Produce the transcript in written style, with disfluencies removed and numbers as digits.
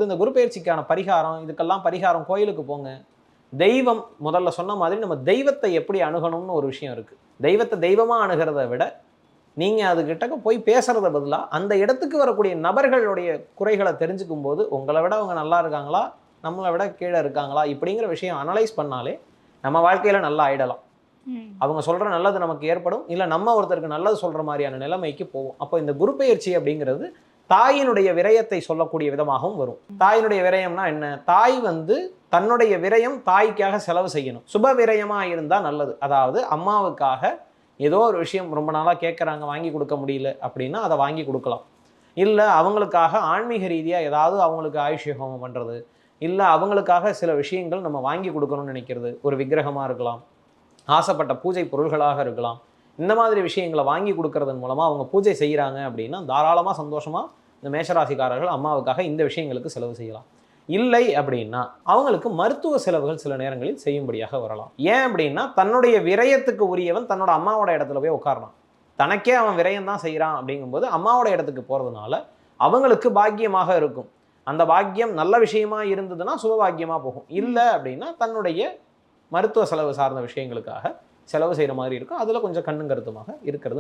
இந்த குரு பயிற்சிக்கான பரிகாரம், இதுக்கெல்லாம் பரிகாரம் கோயிலுக்கு போங்க. தெய்வம் முதல்ல சொன்ன மாதிரி நம்ம தெய்வத்தை எப்படி அணுகணும்னு ஒரு விஷயம் இருக்கு. தெய்வத்தை தெய்வமா அணுகிறத விட நீங்க அதுகிட்ட போய் பேசுறத பதிலா அந்த இடத்துக்கு வரக்கூடிய நபர்களுடைய குறைகளை தெரிஞ்சுக்கும் போது உங்களை விட அவங்க நல்லா இருக்காங்களா, நம்மளை விட கீழே இருக்காங்களா இப்படிங்கிற விஷயம் அனலைஸ் பண்ணாலே நம்ம வாழ்க்கையில நல்லா ஆயிடலாம். அவங்க சொல்ற நல்லது நமக்கு ஏற்படும், இல்ல நம்ம ஒருத்தருக்கு நல்லது சொல்ற மாதிரியான நிலைமைக்கு போவோம். அப்போ இந்த குரு பயிற்சி அப்படிங்கிறது தாயினுடைய விரயத்தை சொல்லக்கூடிய விதமாகவும் வரும். தாயினுடைய விரயம்னா என்ன? தாய் தன்னுடைய விரயம் தாய்க்காக செலவு செய்யணும். சுப விரயமா இருந்தா நல்லது. அதாவது அம்மாவுக்காக ஏதோ ஒரு விஷயம் ரொம்ப நாளா கேட்குறாங்க, வாங்கி கொடுக்க முடியல அப்படின்னா அதை வாங்கி கொடுக்கலாம். இல்லை அவங்களுக்காக ஆன்மீக ரீதியாக ஏதாவது அவங்களுக்கு ஆயுஷ்ய ஹோமம் பண்ணுறது, இல்லை அவங்களுக்காக சில விஷயங்கள் நம்ம வாங்கி கொடுக்கணும்னு நினைக்கிறது, ஒரு விக்கிரகமாக இருக்கலாம், ஆசைப்பட்ட பூஜை பொருள்களாக இருக்கலாம். இந்த மாதிரி விஷயங்களை வாங்கி கொடுக்கறதன் மூலமாக அவங்க பூஜை செய்கிறாங்க அப்படின்னா தாராளமாக சந்தோஷமாக இந்த மேஷராசிக்காரர்கள் அம்மாவுக்காக இந்த விஷயங்களுக்கு செலவு செய்யலாம். இல்லை அப்படின்னா அவங்களுக்கு மருத்துவ செலவுகள் சில நேரங்களில் செய்யும்படியாக வரலாம். ஏன் அப்படின்னா தன்னுடைய விரயத்துக்கு உரியவன் தன்னோட அம்மாவோட இடத்துல போய் உட்காரணும். தனக்கே அவன் விரயம் தான் செய்கிறான் அப்படிங்கும்போது அம்மாவோட இடத்துக்கு போகிறதுனால அவங்களுக்கு பாக்கியமாக இருக்கும். அந்த பாக்கியம் நல்ல விஷயமா இருந்ததுன்னா சுபபாக்கியமாக போகும். இல்லை அப்படின்னா தன்னுடைய மருத்துவ செலவு சார்ந்த விஷயங்களுக்காக செலவு செய்கிற மாதிரி இருக்கும். அதில் கொஞ்சம் கண்ணும் கருத்துமாக இருக்கிறது